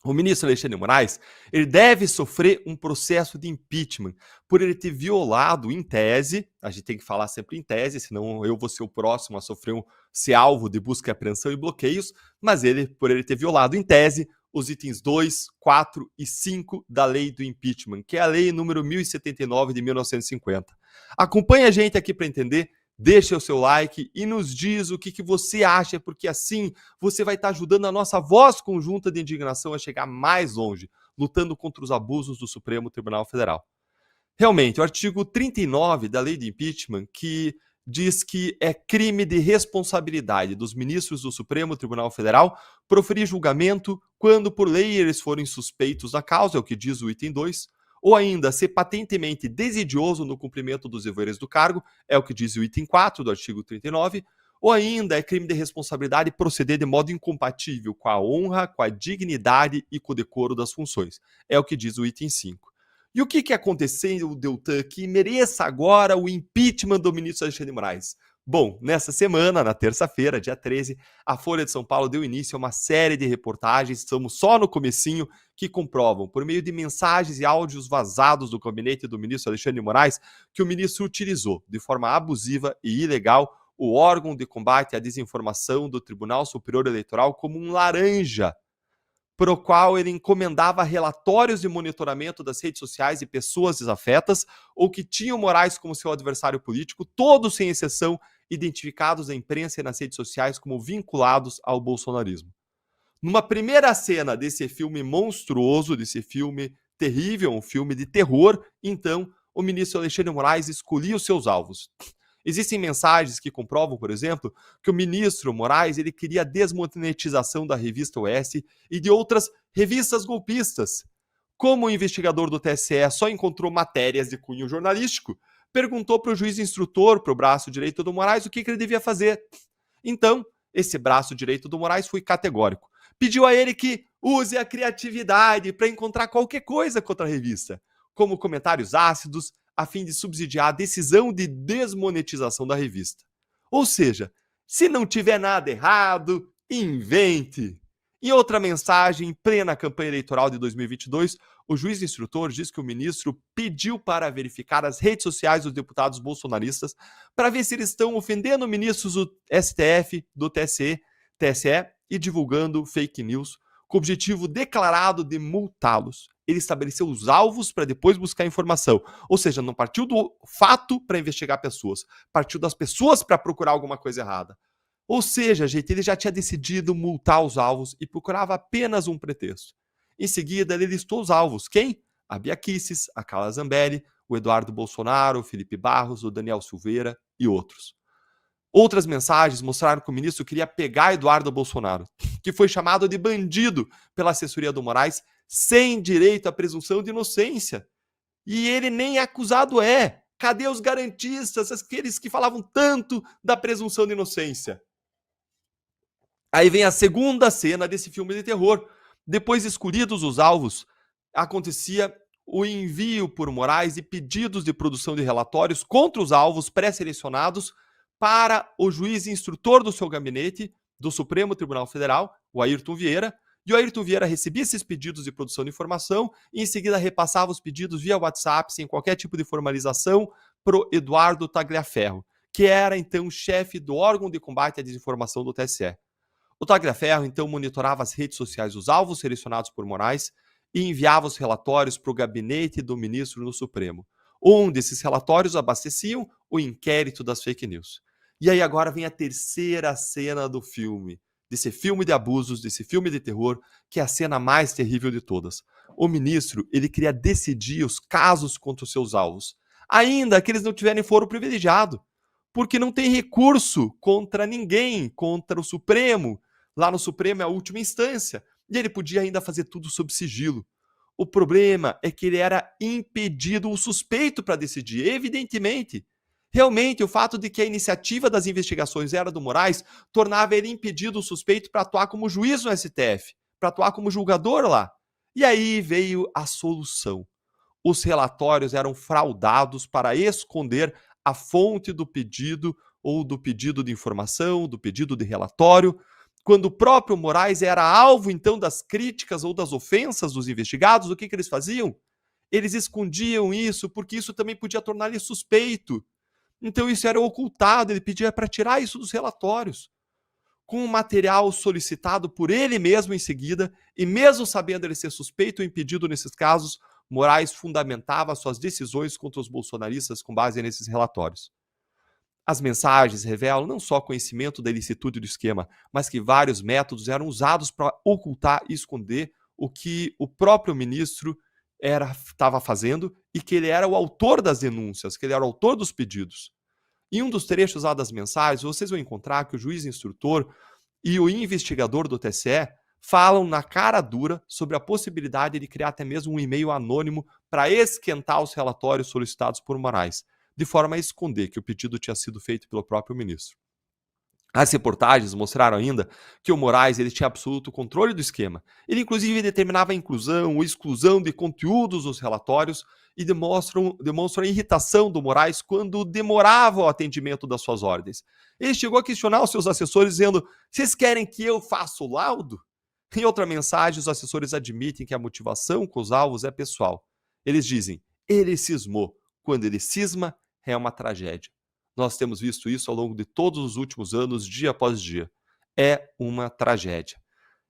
O ministro Alexandre de Moraes, ele deve sofrer um processo de impeachment por ele ter violado, em tese, a gente tem que falar sempre em tese, senão eu vou ser o próximo a ser alvo de busca e apreensão e bloqueios, mas por ele ter violado, em tese, os itens 2, 4 e 5 da lei do impeachment, que é a lei número 1079 de 1950. Acompanhe a gente aqui para entender. Deixa o seu like e nos diz o que você acha, porque assim você vai estar ajudando a nossa voz conjunta de indignação a chegar mais longe, lutando contra os abusos do Supremo Tribunal Federal. Realmente, o artigo 39 da lei de impeachment, que diz que é crime de responsabilidade dos ministros do Supremo Tribunal Federal proferir julgamento quando por lei eles forem suspeitos da causa, é o que diz o item 2, ou ainda ser patentemente desidioso no cumprimento dos deveres do cargo, é o que diz o item 4 do artigo 39, ou ainda é crime de responsabilidade proceder de modo incompatível com a honra, com a dignidade e com o decoro das funções, é o que diz o item 5. E o que aconteceu, Deltan, que mereça agora o impeachment do ministro Alexandre de Moraes? Bom, nessa semana, na terça-feira, dia 13, a Folha de São Paulo deu início a uma série de reportagens, estamos só no comecinho, que comprovam, por meio de mensagens e áudios vazados do gabinete do ministro Alexandre de Moraes, que o ministro utilizou, de forma abusiva e ilegal, o órgão de combate à desinformação do Tribunal Superior Eleitoral como um laranja, por o qual ele encomendava relatórios de monitoramento das redes sociais de pessoas desafetas ou que tinham Moraes como seu adversário político, todos sem exceção identificados na imprensa e nas redes sociais como vinculados ao bolsonarismo. Numa primeira cena desse filme monstruoso, desse filme terrível, um filme de terror, então o ministro Alexandre de Moraes escolhia os seus alvos. Existem mensagens que comprovam, por exemplo, que o ministro Moraes ele queria a desmonetização da revista OS e de outras revistas golpistas. Como o investigador do TSE só encontrou matérias de cunho jornalístico, perguntou para o juiz instrutor, para o braço direito do Moraes, o que ele devia fazer. Então, esse braço direito do Moraes foi categórico. Pediu a ele que use a criatividade para encontrar qualquer coisa contra a revista, como comentários ácidos, a fim de subsidiar a decisão de desmonetização da revista. Ou seja, se não tiver nada errado, invente. Em outra mensagem, em plena campanha eleitoral de 2022, o juiz instrutor diz que o ministro pediu para verificar as redes sociais dos deputados bolsonaristas para ver se eles estão ofendendo ministros do STF, do TSE e divulgando fake news, com o objetivo declarado de multá-los. Ele estabeleceu os alvos para depois buscar informação. Ou seja, não partiu do fato para investigar pessoas, partiu das pessoas para procurar alguma coisa errada. Ou seja, gente, ele já tinha decidido multar os alvos e procurava apenas um pretexto. Em seguida, ele listou os alvos. Quem? A Bia Kicis, a Carla Zambelli, o Eduardo Bolsonaro, o Felipe Barros, o Daniel Silveira e outros. Outras mensagens mostraram que o ministro queria pegar Eduardo Bolsonaro, que foi chamado de bandido pela assessoria do Moraes, sem direito à presunção de inocência. E ele nem acusado é. Cadê os garantistas, aqueles que falavam tanto da presunção de inocência? Aí vem a segunda cena desse filme de terror. Depois de escolhidos os alvos, acontecia o envio por Moraes de pedidos de produção de relatórios contra os alvos pré-selecionados para o juiz instrutor do seu gabinete, do Supremo Tribunal Federal, o Ayrton Vieira, e o Ayrton Vieira recebia esses pedidos de produção de informação e em seguida repassava os pedidos via WhatsApp, sem qualquer tipo de formalização, para o Eduardo Tagliaferro, que era então chefe do órgão de combate à desinformação do TSE. O Tagliaferro então monitorava as redes sociais dos alvos selecionados por Moraes e enviava os relatórios para o gabinete do ministro no Supremo, onde esses relatórios abasteciam o inquérito das fake news. E aí agora vem a terceira cena do filme, desse filme de abusos, desse filme de terror, que é a cena mais terrível de todas. O ministro, ele queria decidir os casos contra os seus alvos, ainda que eles não tiverem foro privilegiado, porque não tem recurso contra ninguém, contra o Supremo. Lá no Supremo é a última instância, e ele podia ainda fazer tudo sob sigilo. O problema é que ele era impedido, o suspeito para decidir, evidentemente. Realmente, o fato de que a iniciativa das investigações era do Moraes tornava ele impedido, o suspeito, para atuar como juiz no STF, para atuar como julgador lá. E aí veio a solução. Os relatórios eram fraudados para esconder a fonte do pedido ou do pedido de informação, do pedido de relatório, Quando o próprio Moraes era alvo, então, das críticas ou das ofensas dos investigados, o que eles faziam? Eles escondiam isso, porque isso também podia tornar ele suspeito. Então isso era ocultado, ele pedia para tirar isso dos relatórios. Com o material solicitado por ele mesmo em seguida, e mesmo sabendo ele ser suspeito ou impedido nesses casos, Moraes fundamentava suas decisões contra os bolsonaristas com base nesses relatórios. As mensagens revelam não só conhecimento da ilicitude do esquema, mas que vários métodos eram usados para ocultar e esconder o que o próprio ministro estava fazendo e que ele era o autor das denúncias, que ele era o autor dos pedidos. Em um dos trechos lá das mensagens, vocês vão encontrar que o juiz instrutor e o investigador do TSE falam na cara dura sobre a possibilidade de criar até mesmo um e-mail anônimo para esquentar os relatórios solicitados por Moraes, de forma a esconder que o pedido tinha sido feito pelo próprio ministro. As reportagens mostraram ainda que o Moraes ele tinha absoluto controle do esquema. Ele, inclusive, determinava a inclusão ou exclusão de conteúdos nos relatórios e demonstram a irritação do Moraes quando demorava o atendimento das suas ordens. Ele chegou a questionar os seus assessores, dizendo: vocês querem que eu faça o laudo? Em outra mensagem, os assessores admitem que a motivação com os alvos é pessoal. Eles dizem: ele cismou. Quando ele cisma, é uma tragédia. Nós temos visto isso ao longo de todos os últimos anos, dia após dia. É uma tragédia.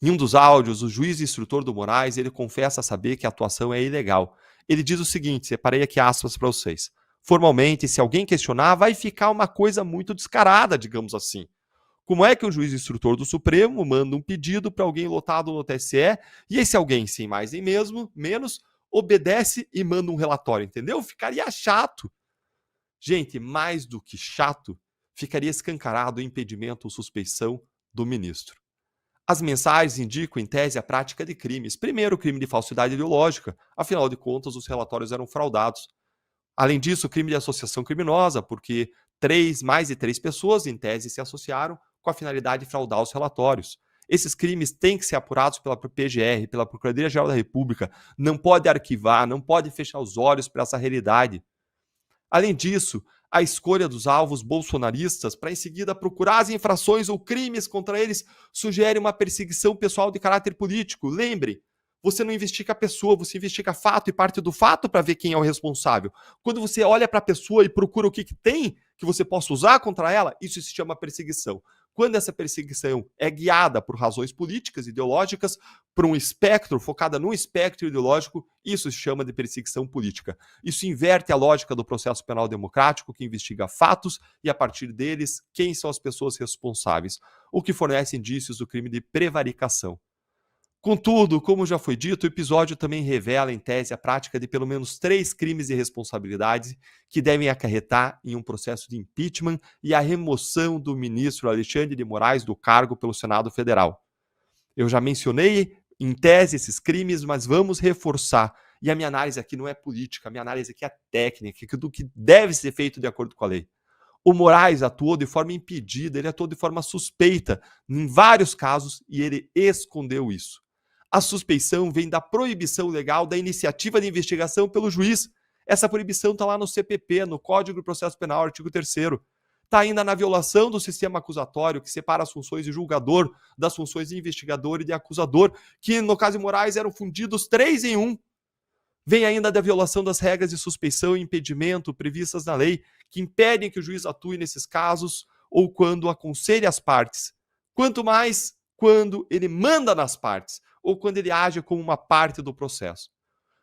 Em um dos áudios, o juiz instrutor do Moraes, ele confessa saber que a atuação é ilegal. Ele diz o seguinte, separei aqui aspas para vocês. Formalmente, se alguém questionar, vai ficar uma coisa muito descarada, digamos assim. Como é que o juiz instrutor do Supremo manda um pedido para alguém lotado no TSE e esse alguém, sem mais nem menos, obedece e manda um relatório, entendeu? Ficaria chato. Gente, mais do que chato, ficaria escancarado o impedimento ou suspeição do ministro. As mensagens indicam, em tese, a prática de crimes. Primeiro, o crime de falsidade ideológica. Afinal de contas, os relatórios eram fraudados. Além disso, o crime de associação criminosa, porque mais de três pessoas, em tese, se associaram com a finalidade de fraudar os relatórios. Esses crimes têm que ser apurados pela PGR, pela Procuradoria-Geral da República. Não pode arquivar, não pode fechar os olhos para essa realidade. Além disso, a escolha dos alvos bolsonaristas para em seguida procurar as infrações ou crimes contra eles sugere uma perseguição pessoal de caráter político. Lembre, você não investiga a pessoa, você investiga fato e parte do fato para ver quem é o responsável. Quando você olha para a pessoa e procura o que tem que você possa usar contra ela, isso se chama perseguição. Quando essa perseguição é guiada por razões políticas, ideológicas, por um espectro, focada num espectro ideológico, isso se chama de perseguição política. Isso inverte a lógica do processo penal democrático, que investiga fatos e, a partir deles, quem são as pessoas responsáveis, o que fornece indícios do crime de prevaricação. Contudo, como já foi dito, o episódio também revela, em tese, a prática de pelo menos 3 crimes de responsabilidade que devem acarretar em um processo de impeachment e a remoção do ministro Alexandre de Moraes do cargo pelo Senado Federal. Eu já mencionei, em tese, esses crimes, mas vamos reforçar. E a minha análise aqui não é política, a minha análise aqui é técnica, do que deve ser feito de acordo com a lei. O Moraes atuou de forma impedida, ele atuou de forma suspeita em vários casos e ele escondeu isso. A suspeição vem da proibição legal da iniciativa de investigação pelo juiz. Essa proibição está lá no CPP, no Código de Processo Penal, artigo 3º. Está ainda na violação do sistema acusatório, que separa as funções de julgador das funções de investigador e de acusador, que no caso de Moraes eram fundidos 3 em 1. Vem ainda da violação das regras de suspeição e impedimento previstas na lei, que impedem que o juiz atue nesses casos ou quando aconselha as partes. Quanto mais quando ele manda nas partes ou quando ele age como uma parte do processo.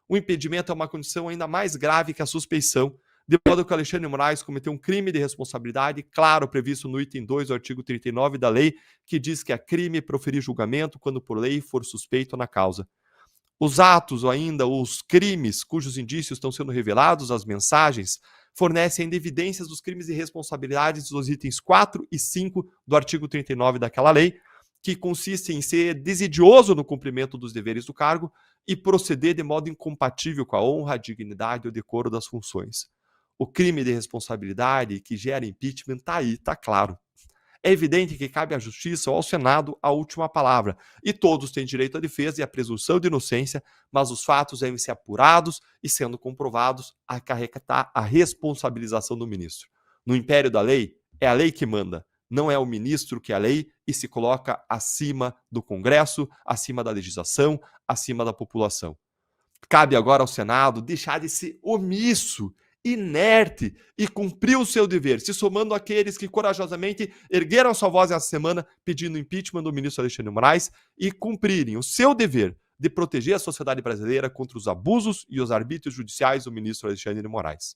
O impedimento é uma condição ainda mais grave que a suspeição, de modo que Alexandre Moraes cometeu um crime de responsabilidade, claro, previsto no item 2 do artigo 39 da lei, que diz que é crime proferir julgamento quando por lei for suspeito na causa. Os atos ou ainda os crimes cujos indícios estão sendo revelados, as mensagens, fornecem ainda evidências dos crimes de responsabilidade dos itens 4 e 5 do artigo 39 daquela lei, que consiste em ser desidioso no cumprimento dos deveres do cargo e proceder de modo incompatível com a honra, a dignidade ou decoro das funções. O crime de responsabilidade que gera impeachment está aí, está claro. É evidente que cabe à Justiça ou ao Senado a última palavra, e todos têm direito à defesa e à presunção de inocência, mas os fatos devem ser apurados e, sendo comprovados, acarretar a responsabilização do ministro. No império da lei, é a lei que manda, não é o ministro que é a lei e se coloca acima do Congresso, acima da legislação, acima da população. Cabe agora ao Senado deixar de ser omisso, inerte e cumprir o seu dever, se somando àqueles que corajosamente ergueram sua voz essa semana pedindo impeachment do ministro Alexandre de Moraes e cumprirem o seu dever de proteger a sociedade brasileira contra os abusos e os arbítrios judiciais do ministro Alexandre de Moraes.